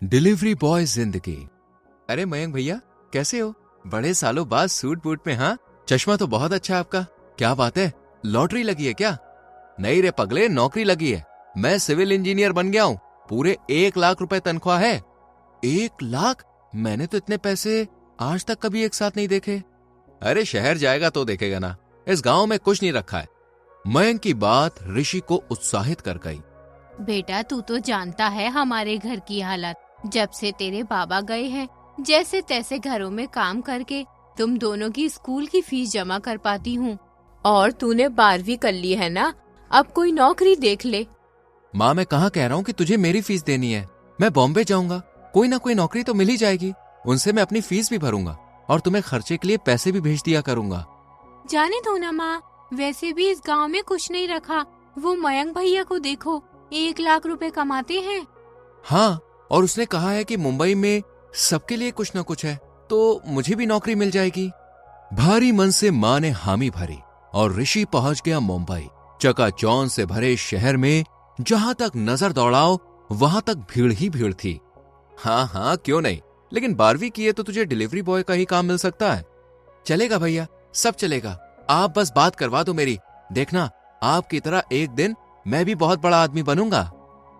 Delivery boy जिंदगी। अरे मयंक भैया, कैसे हो? बड़े सालों बाद सूट बूट में। हाँ, चश्मा तो बहुत अच्छा है आपका। क्या बात है, लॉटरी लगी है क्या? नहीं रे पगले, नौकरी लगी है। मैं सिविल इंजीनियर बन गया हूँ। पूरे 1 लाख रुपए तनख्वाह है। 1 लाख? मैंने तो इतने पैसे आज तक कभी एक साथ नहीं देखे। अरे शहर जाएगा तो देखेगा ना, इस गांव में कुछ नहीं रखा है। मयंक की बात ऋषि को उत्साहित कर गई। बेटा तू तो जानता है हमारे घर की हालत। जब से तेरे बाबा गए हैं, जैसे तैसे घरों में काम करके तुम दोनों की स्कूल की फीस जमा कर पाती हूँ। और तूने 12वीं कर ली है ना, अब कोई नौकरी देख ले। माँ, मैं कहाँ कह रहा हूँ कि तुझे मेरी फीस देनी है। मैं बॉम्बे जाऊंगा, कोई ना कोई नौकरी तो मिल ही जाएगी। उनसे मैं अपनी फीस भी भरूंगा और तुम्हें खर्चे के लिए पैसे भी भेज दिया करूंगा। जाने दो ना माँ, वैसे भी इस गांव में कुछ नहीं रखा। वो मयंक भैया को देखो, 1 लाख रुपए कमाते हैं। हाँ, और उसने कहा है कि मुंबई में सबके लिए कुछ न कुछ है, तो मुझे भी नौकरी मिल जाएगी। भारी मन से माँ ने हामी भरी और ऋषि पहुंच गया मुंबई। चकाचौंध से भरे शहर में जहां तक नजर दौड़ाओ वहां तक भीड़ ही भीड़ थी। हाँ, क्यों नहीं, लेकिन 12वीं की है तो तुझे डिलीवरी बॉय का ही काम मिल सकता है। चलेगा भैया, सब चलेगा। आप बस बात करवा दो मेरी। देखना, आपकी तरह एक दिन मैं भी बहुत बड़ा आदमी बनूंगा।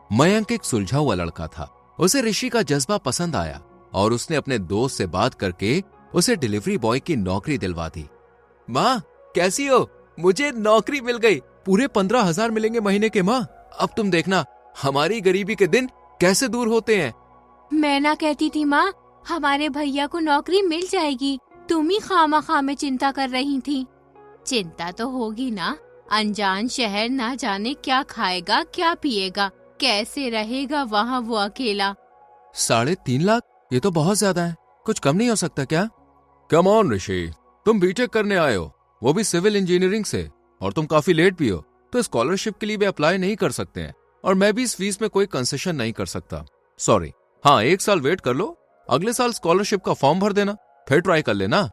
मयंक एक सुलझा हुआ लड़का था। उसे ऋषि का जज्बा पसंद आया और उसने अपने दोस्त से बात करके उसे डिलीवरी बॉय की नौकरी दिलवा दी। माँ, कैसी हो? मुझे नौकरी मिल गई। पूरे 15,000 मिलेंगे महीने के। माँ, अब तुम देखना हमारी गरीबी के दिन कैसे दूर होते हैं। मैं ना कहती थी माँ, हमारे भैया को नौकरी मिल जाएगी। तुम ही खामा में चिंता कर रही थी। चिंता तो होगी ना, अनजान शहर ना जाने क्या खाएगा क्या पिएगा, कैसे रहेगा वहाँ वो अकेला। 3.5 लाख? ये तो बहुत ज्यादा है। कुछ कम नहीं हो सकता क्या? कम ऑन ऋषि, तुम बीटेक करने आए हो, वो भी सिविल इंजीनियरिंग से, और तुम काफी लेट भी हो, तो स्कॉलरशिप के लिए भी अप्लाई नहीं कर सकते हैं। और मैं भी इस फीस में कोई कंसेशन नहीं कर सकता। सॉरी। हाँ, 1 साल वेट कर लो। अगले साल स्कॉलरशिप का फॉर्म भर देना, फिर ट्राई कर लेना।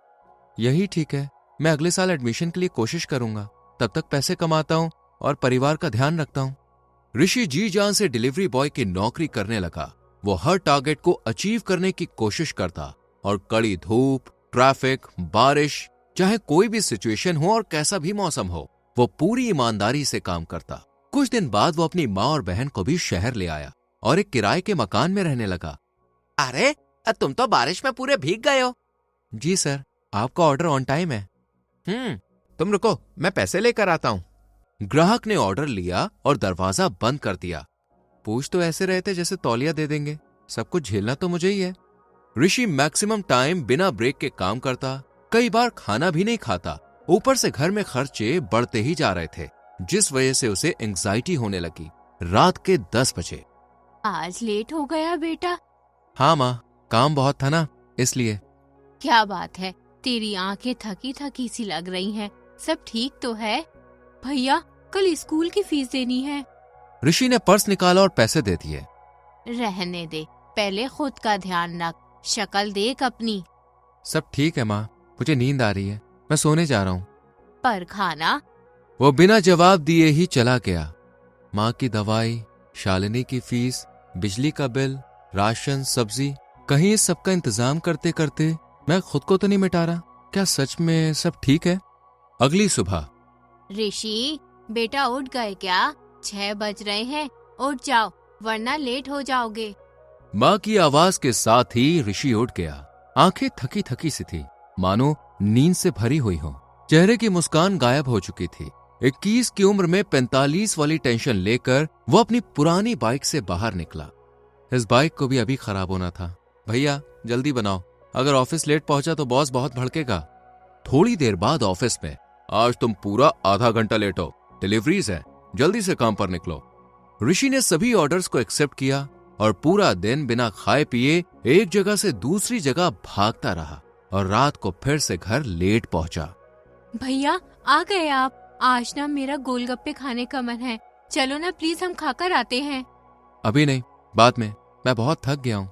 यही ठीक है, मैं अगले साल एडमिशन के लिए कोशिश करूंगा। तब तक पैसे कमाता हूँ और परिवार का ध्यान रखता हूँ। ऋषि जी जान से डिलीवरी बॉय की नौकरी करने लगा। वो हर टारगेट को अचीव करने की कोशिश करता और कड़ी धूप, ट्रैफिक, बारिश, चाहे कोई भी सिचुएशन हो और कैसा भी मौसम हो, वो पूरी ईमानदारी से काम करता। कुछ दिन बाद वो अपनी माँ और बहन को भी शहर ले आया और एक किराए के मकान में रहने लगा। अरे, तुम तो बारिश में पूरे भीग गए हो। जी सर, आपका ऑर्डर ऑन टाइम है। तुम रुको, मैं पैसे लेकर आता हूँ। ग्राहक ने ऑर्डर लिया और दरवाजा बंद कर दिया। पूछ तो ऐसे रहे थे जैसे तौलिया दे देंगे। सब कुछ झेलना तो मुझे ही है। ऋषि मैक्सिमम टाइम बिना ब्रेक के काम करता, कई बार खाना भी नहीं खाता। ऊपर से घर में खर्चे बढ़ते ही जा रहे थे, जिस वजह से उसे एंग्जाइटी होने लगी। रात के 10 बजे। आज लेट हो गया बेटा? हाँ माँ, काम बहुत था ना, इसलिए। क्या बात है, तेरी आंखें थकी थकी सी लग रही हैं। सब ठीक तो है? भैया, कल स्कूल की फीस देनी है। ऋषि ने पर्स निकाला और पैसे दे दिए। रहने दे, पहले खुद का ध्यान रख। शक्ल देख अपनी। सब ठीक है माँ, मुझे नींद आ रही है, मैं सोने जा रहा हूँ। पर खाना? वो बिना जवाब दिए ही चला गया। माँ की दवाई, शालिनी की फीस, बिजली का बिल, राशन, सब्जी, कहीं इस सबका इंतजाम करते करते मैं खुद को तो नहीं मिटा रहा। क्या सच में सब ठीक है? अगली सुबह। ऋषि बेटा, उठ गए क्या? 6 बज रहे हैं, उठ जाओ वरना लेट हो जाओगे। माँ की आवाज के साथ ही ऋषि उठ गया। आंखें थकी थकी सी थी, मानो नींद से भरी हुई हो। चेहरे की मुस्कान गायब हो चुकी थी। 21 की उम्र में 45 वाली टेंशन लेकर वो अपनी पुरानी बाइक से बाहर निकला। इस बाइक को भी अभी खराब होना था। भैया जल्दी बनाओ, अगर ऑफिस लेट पहुंचा तो बॉस बहुत भड़केगा। थोड़ी देर बाद ऑफिस में, आज तुम पूरा आधा घंटा लेट हो, डिलीवरीज है, जल्दी से काम पर निकलो। ऋषि ने सभी ऑर्डर्स को एक्सेप्ट किया और पूरा दिन बिना खाए पिए एक जगह से दूसरी जगह भागता रहा और रात को फिर से घर लेट पहुंचा। भैया आ गए आप? आज ना मेरा गोलगप्पे खाने का मन है, चलो ना प्लीज हम खाकर आते हैं। अभी नहीं, बाद में, मैं बहुत थक गया हूँ।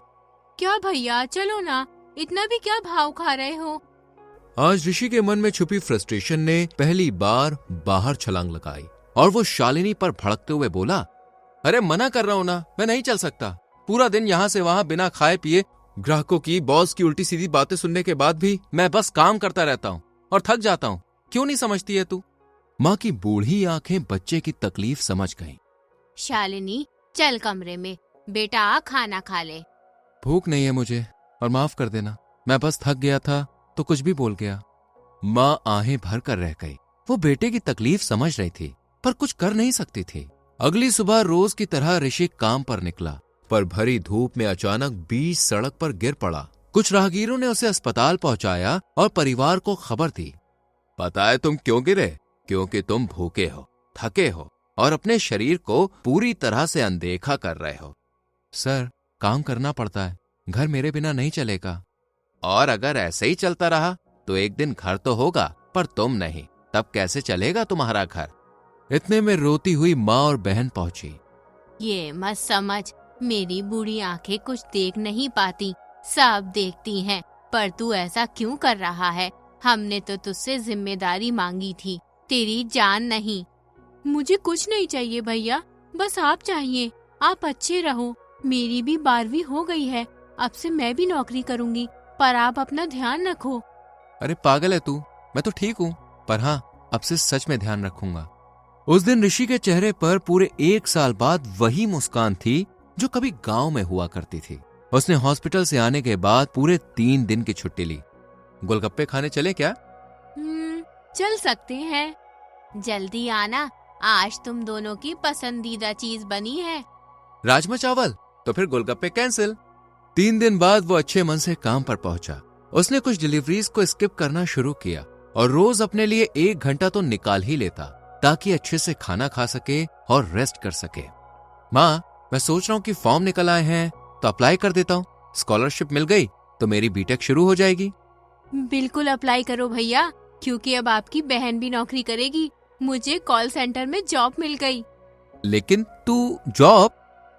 क्या भैया, चलो ना, इतना भी क्या भाव खा रहे हो? आज ऋषि के मन में छुपी फ्रस्ट्रेशन ने पहली बार बाहर छलांग लगाई और वो शालिनी पर भड़कते हुए बोला, अरे मना कर रहा हूं ना, मैं नहीं चल सकता। पूरा दिन यहाँ से वहां बिना खाए पिए ग्राहकों की, बॉस की उल्टी सीधी बातें सुनने के बाद भी मैं बस काम करता रहता हूँ और थक जाता हूँ। क्यों नहीं समझती है तू? माँ की बूढ़ी आंखें बच्चे की तकलीफ समझ गईं। शालिनी, चल कमरे में, बेटा आ खाना खा ले। भूख नहीं है मुझे और माफ कर देना, मैं बस थक गया था तो कुछ भी बोल गया। माँ आहें भर कर रह गई। वो बेटे की तकलीफ समझ रही थी पर कुछ कर नहीं सकती थी। अगली सुबह रोज की तरह ऋषि काम पर निकला, पर भरी धूप में अचानक बीच सड़क पर गिर पड़ा। कुछ राहगीरों ने उसे अस्पताल पहुंचाया और परिवार को खबर दी। पता है तुम क्यों गिरे? क्योंकि तुम भूखे हो, थके हो और अपने शरीर को पूरी तरह से अनदेखा कर रहे हो। सर, काम करना पड़ता है, घर मेरे बिना नहीं चलेगा। और अगर ऐसे ही चलता रहा तो एक दिन घर तो होगा पर तुम नहीं, तब कैसे चलेगा तुम्हारा घर? इतने में रोती हुई माँ और बहन पहुंची। ये मत समझ, मेरी बूढ़ी आंखें कुछ देख नहीं पाती, सब देखती हैं। पर तू ऐसा क्यों कर रहा है? हमने तो तुझसे जिम्मेदारी मांगी थी, तेरी जान नहीं। मुझे कुछ नहीं चाहिए भैया, बस आप चाहिए। आप अच्छे रहो। मेरी भी 12वीं हो गई है, अब से मैं भी नौकरी करूंगी, पर आप अपना ध्यान रखो। अरे पागल है तू, मैं तो ठीक हूँ, पर हाँ, अब से सच में ध्यान रखूंगा। उस दिन ऋषि के चेहरे पर पूरे 1 साल बाद वही मुस्कान थी जो कभी गांव में हुआ करती थी। उसने हॉस्पिटल से आने के बाद पूरे 3 दिन की छुट्टी ली। गोलगप्पे खाने चले क्या? चल सकते हैं। जल्दी आना, आज तुम दोनों की पसंदीदा चीज बनी है। राजमा चावल? तो फिर गोलगप्पे कैंसिल। 3 दिन बाद वो अच्छे मन से काम पर पहुंचा। उसने कुछ डिलीवरीज को स्किप करना शुरू किया और रोज अपने लिए 1 घंटा तो निकाल ही लेता ताकि अच्छे से खाना खा सके और रेस्ट कर सके। माँ, मैं सोच रहा हूँ कि फॉर्म निकल आए हैं तो अप्लाई कर देता हूँ। स्कॉलरशिप मिल गई तो मेरी बीटेक शुरू हो जाएगी। बिल्कुल अप्लाई करो भैया, क्योंकि अब आपकी बहन भी नौकरी करेगी। मुझे कॉल सेंटर में जॉब मिल गई। लेकिन तू जॉब?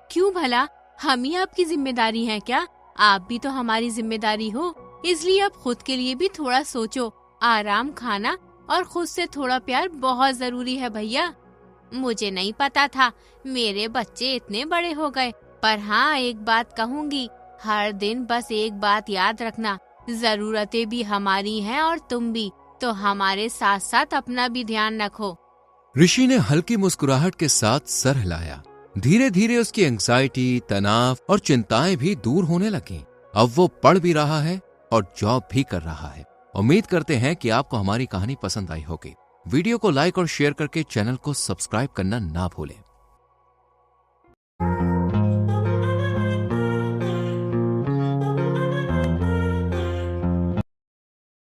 क्यों भला, हम ही आपकी जिम्मेदारी हैं क्या? आप भी तो हमारी जिम्मेदारी हो, इसलिए अब खुद के लिए भी थोड़ा सोचो। आराम, खाना और खुद से थोड़ा प्यार बहुत जरूरी है भैया। मुझे नहीं पता था मेरे बच्चे इतने बड़े हो गए, पर हाँ, एक बात कहूँगी, हर दिन बस एक बात याद रखना, जरूरतें भी हमारी हैं और तुम भी, तो हमारे साथ साथ अपना भी ध्यान रखो। ऋषि ने हल्की मुस्कुराहट के साथ सर हिलाया। धीरे धीरे उसकी एंग्जाइटी, तनाव और चिंताएं भी दूर होने लगीं। अब वो पढ़ भी रहा है और जॉब भी कर रहा है। उम्मीद करते हैं कि आपको हमारी कहानी पसंद आई होगी। वीडियो को लाइक और शेयर करके चैनल को सब्सक्राइब करना ना भूलें।